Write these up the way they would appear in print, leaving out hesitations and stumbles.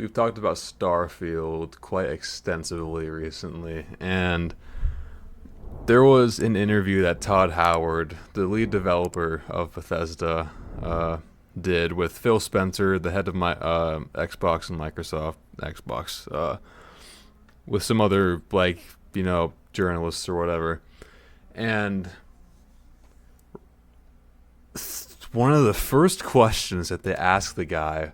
we've talked about Starfield quite extensively recently, and there was an interview that Todd Howard, the lead developer of Bethesda, did with Phil Spencer, the head of my Xbox and Microsoft Xbox, with some other journalists or whatever, and one of the first questions that they asked the guy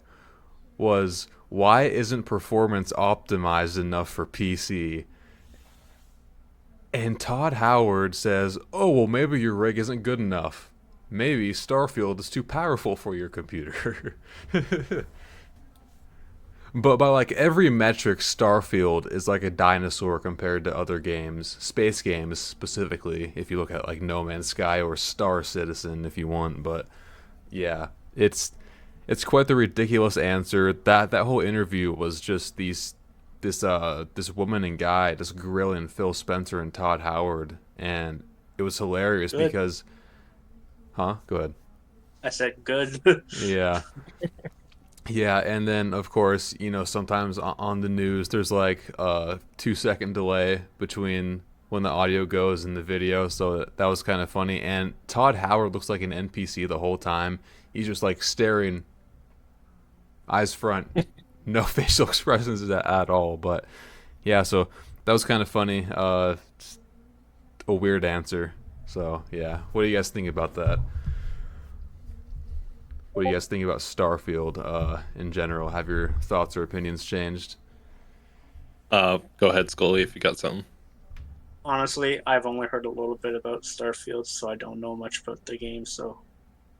was, why isn't performance optimized enough for PC? And Todd Howard says, oh, well, maybe your rig isn't good enough. Maybe Starfield is too powerful for your computer. But by like every metric, Starfield is like a dinosaur compared to other games, space games specifically, if you look at like No Man's Sky or Star Citizen if you want. But yeah, it's quite the ridiculous answer. That whole interview was just this woman and guy just grilling Phil Spencer and Todd Howard, and it was hilarious Good. because, huh? Go ahead. I said good. Yeah, yeah, and then of course sometimes on the news there's like a 2 second delay between when the audio goes and the video, so that was kind of funny. And Todd Howard looks like an NPC the whole time. He's just like staring, eyes front, no facial expressions at all. But yeah, so that was kind of funny. A weird answer. So yeah, what do you guys think about that? What do you guys think about Starfield in general? Have your thoughts or opinions changed? Go ahead, Scully, if you got something. Honestly, I've only heard a little bit about Starfield, so I don't know much about the game. So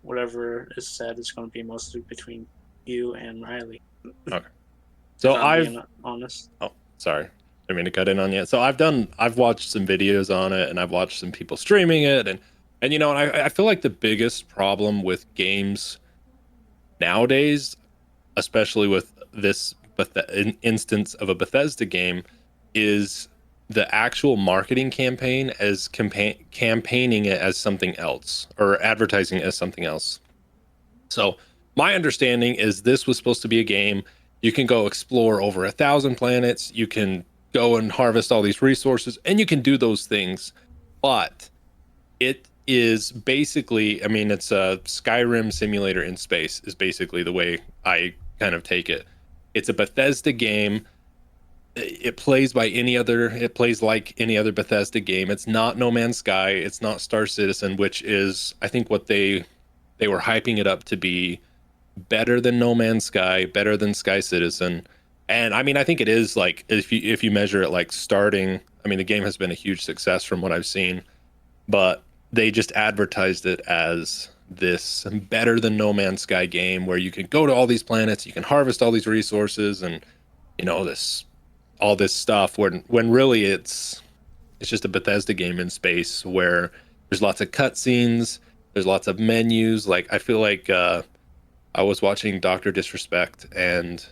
whatever is said is going to be mostly between you and Riley. Okay. If So I'm I've being honest. oh sorry, I didn't mean to cut in on you. So I've watched some videos on it, and I've watched some people streaming it, and and I feel like the biggest problem with games nowadays, especially with this instance of a Bethesda game, is the actual marketing campaign as campaigning it as something else or advertising it as something else. So my understanding is this was supposed to be a game you can go explore over 1,000 planets, you can go and harvest all these resources, and you can do those things, but it is basically, I mean, it's a Skyrim simulator in space is basically the way I kind of take it. It's a Bethesda game. It plays like any other Bethesda game. It's not No Man's Sky, it's not Star Citizen, which is I think what they were hyping it up to be better than No Man's Sky, better than Sky Citizen. And I mean, I think it is, like, if you measure it like starting, I mean, the game has been a huge success from what I've seen, but they just advertised it as this better than No Man's Sky game where you can go to all these planets, you can harvest all these resources, and this all this stuff. When really it's just a Bethesda game in space where there's lots of cutscenes, there's lots of menus. Like I feel like I was watching Doctor Disrespect, and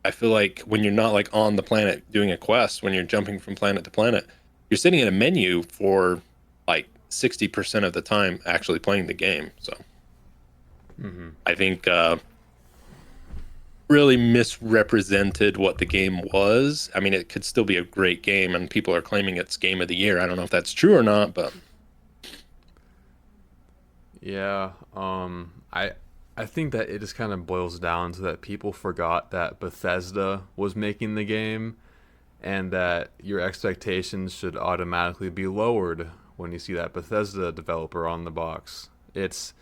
I feel like when you're not like on the planet doing a quest, when you're jumping from planet to planet, you're sitting in a menu for like 60% of the time actually playing the game. So Mm-hmm. I think really misrepresented what the game was. I mean, it could still be a great game, and people are claiming it's game of the year. I don't know if that's true or not, but Yeah, I think that it just kind of boils down to that people forgot that Bethesda was making the game, and that your expectations should automatically be lowered when you see that Bethesda developer on the box. It's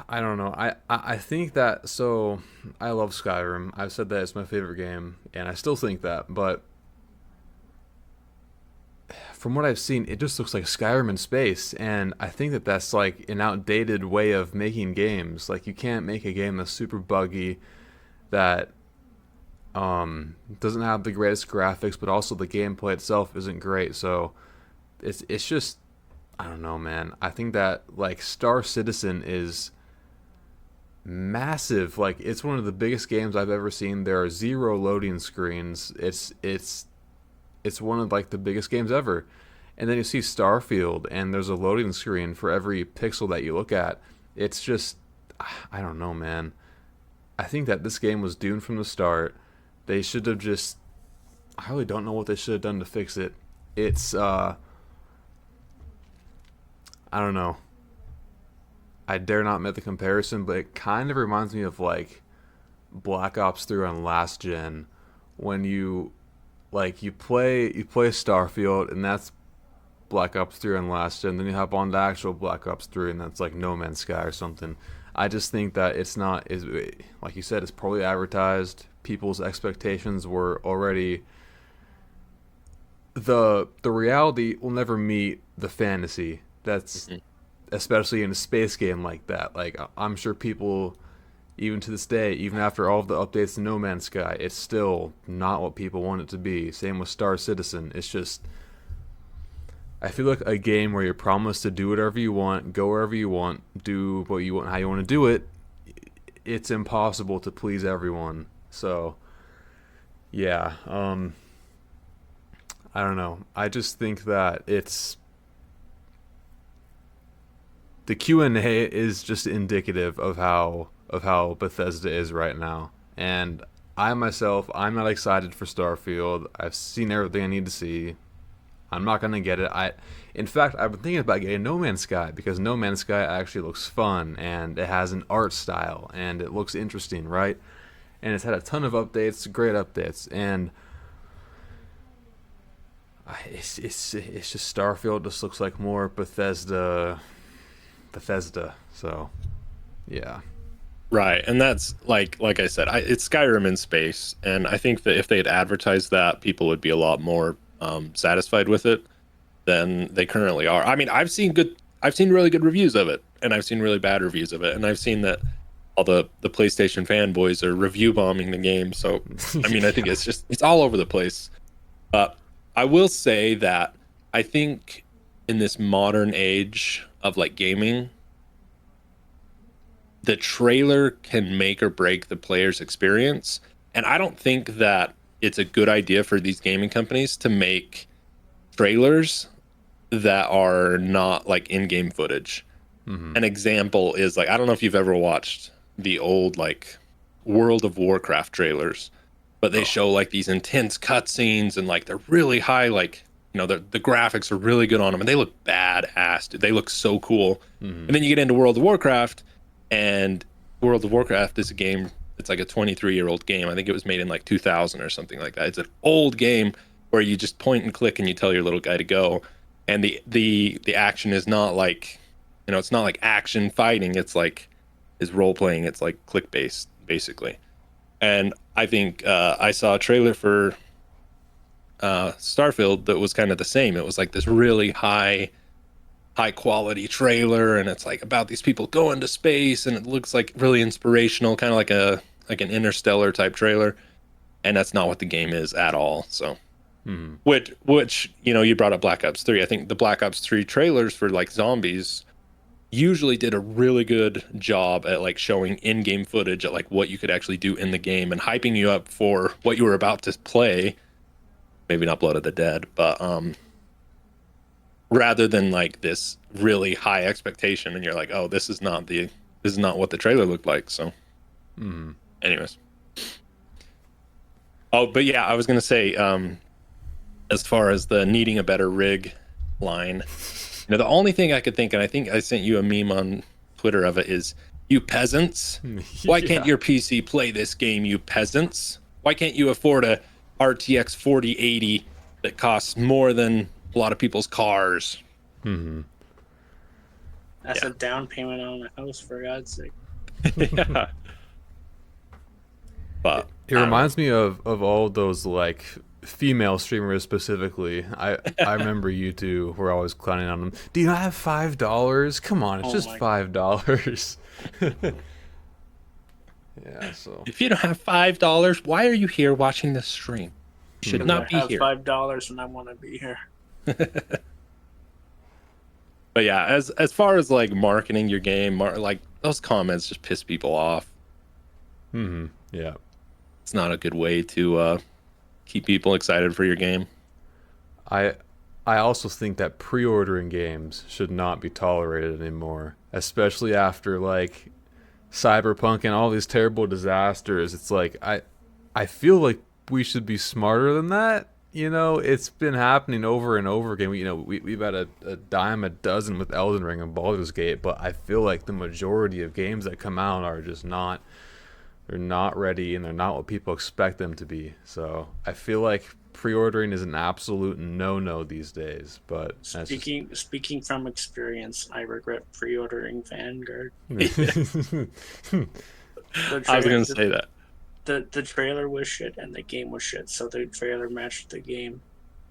I don't know. I think that, so I love Skyrim. I've said that it's my favorite game, and I still think that. But from what I've seen, it just looks like Skyrim in space, and I think that that's like an outdated way of making games. Like you can't make a game that's super buggy, that doesn't have the greatest graphics, but also the gameplay itself isn't great. So it's just, I don't know, man. I think that like Star Citizen is massive. Like it's one of the biggest games I've ever seen. There are zero loading screens. It's one of like the biggest games ever. And then you see Starfield, and there's a loading screen for every pixel that you look at. It's just, I don't know, man. I think that this game was doomed from the start. They should have just. I really don't know what they should have done to fix it. It's I don't know. I dare not make the comparison, but it kind of reminds me of like Black Ops 3 on last gen when you play Starfield and that's Black Ops 3 on last gen, then you hop on the actual Black Ops 3 and that's like No Man's Sky or something. I just think that it's not is like you said, it's poorly advertised. People's expectations were already the reality will never meet the fantasy. That's Mhm. especially in a space game like that. Like I'm sure people even to this day, even after all of the updates to No Man's Sky, it's still not what people want it to be. Same with Star Citizen. It's just I feel like a game where you're promised to do whatever you want, go wherever you want, do what you want, how you want to do it. It's impossible to please everyone. So yeah, I don't know. I just think that it's the Q&A is just indicative of how Bethesda is right now. And I myself, I'm not excited for Starfield. I've seen everything I need to see. I'm not gonna get it. In fact, I've been thinking about getting No Man's Sky because No Man's Sky actually looks fun and it has an art style and it looks interesting, right? And it's had a ton of updates, great updates, and it's just Starfield just looks like more Bethesda. So yeah. Right, and that's like I said, it's Skyrim in space, and I think that if they had advertised that, people would be a lot more satisfied with it than they currently are. I mean, I've seen really good reviews of it, and I've seen really bad reviews of it, and I've seen that all the PlayStation fanboys are review bombing the game. So, I mean, I think Yeah. it's all over the place. But I will say that I think in this modern age of like gaming, the trailer can make or break the player's experience. And I don't think that it's a good idea for these gaming companies to make trailers that are not like in-game footage. Hmm. An example is like I don't know if you've ever watched the old like World of Warcraft trailers, but they Oh. show like these intense cutscenes and like they're really high, like the graphics are really good on them and they look badass. Dude. They look so cool. Hmm. And then you get into World of Warcraft, and World of Warcraft is a game. It's like a 23-year-old game. I think it was made in like 2000 or something like that. It's an old game where you just point and click and you tell your little guy to go, and the action is not like it's not like action fighting. It's like is role playing. It's like click based basically. And I think I saw a trailer for Starfield that was kind of the same. It was like this really high quality trailer, and it's like about these people going to space, and it looks like really inspirational, kind of like an Interstellar type trailer. And that's not what the game is at all. So Hmm. which you brought up Black Ops 3. I think the Black Ops 3 trailers for like zombies usually did a really good job at like showing in-game footage at like what you could actually do in the game and hyping you up for what you were about to play. Maybe not Blood of the Dead, but rather than like this really high expectation and you're like, oh, this is not what the trailer looked like. So Hmm. anyways. Oh, but yeah, I was gonna say, as far as the needing a better rig line, the only thing I could think, and I think I sent you a meme on Twitter of it, is you peasants. Why can't Yeah. your PC play this game, you peasants? Why can't you afford a RTX 4080 that costs more than a lot of people's cars? Hmm. That's Yeah. a down payment on a house, for God's sake. Yeah. But It I don't know. reminds me of all those like female streamers specifically. I remember you two were always clowning on them. Do you not have $5? Come on, it's Oh just my $5. Yeah, so If you don't have $5, why are you here watching this stream? You should Mhm. not I be have here. $5 and I want to be here. But yeah, as far as like marketing your game, like those comments just piss people off. Yeah. It's not a good way to keep people excited for your game. I I also think that pre-ordering games should not be tolerated anymore, especially after like Cyberpunk and all these terrible disasters. It's like I feel like we should be smarter than that. You know, it's been happening over and over again. We've had a dime a dozen with Elden Ring and Baldur's Gate, but I feel like the majority of games that come out are just not, they're not ready and they're not what people expect them to be. So I feel like pre-ordering is an absolute no-no these days. But that's just Speaking from experience, I regret pre-ordering Vanguard. The I was tra- gonna the, say that. the trailer was shit and the game was shit, so the trailer matched the game.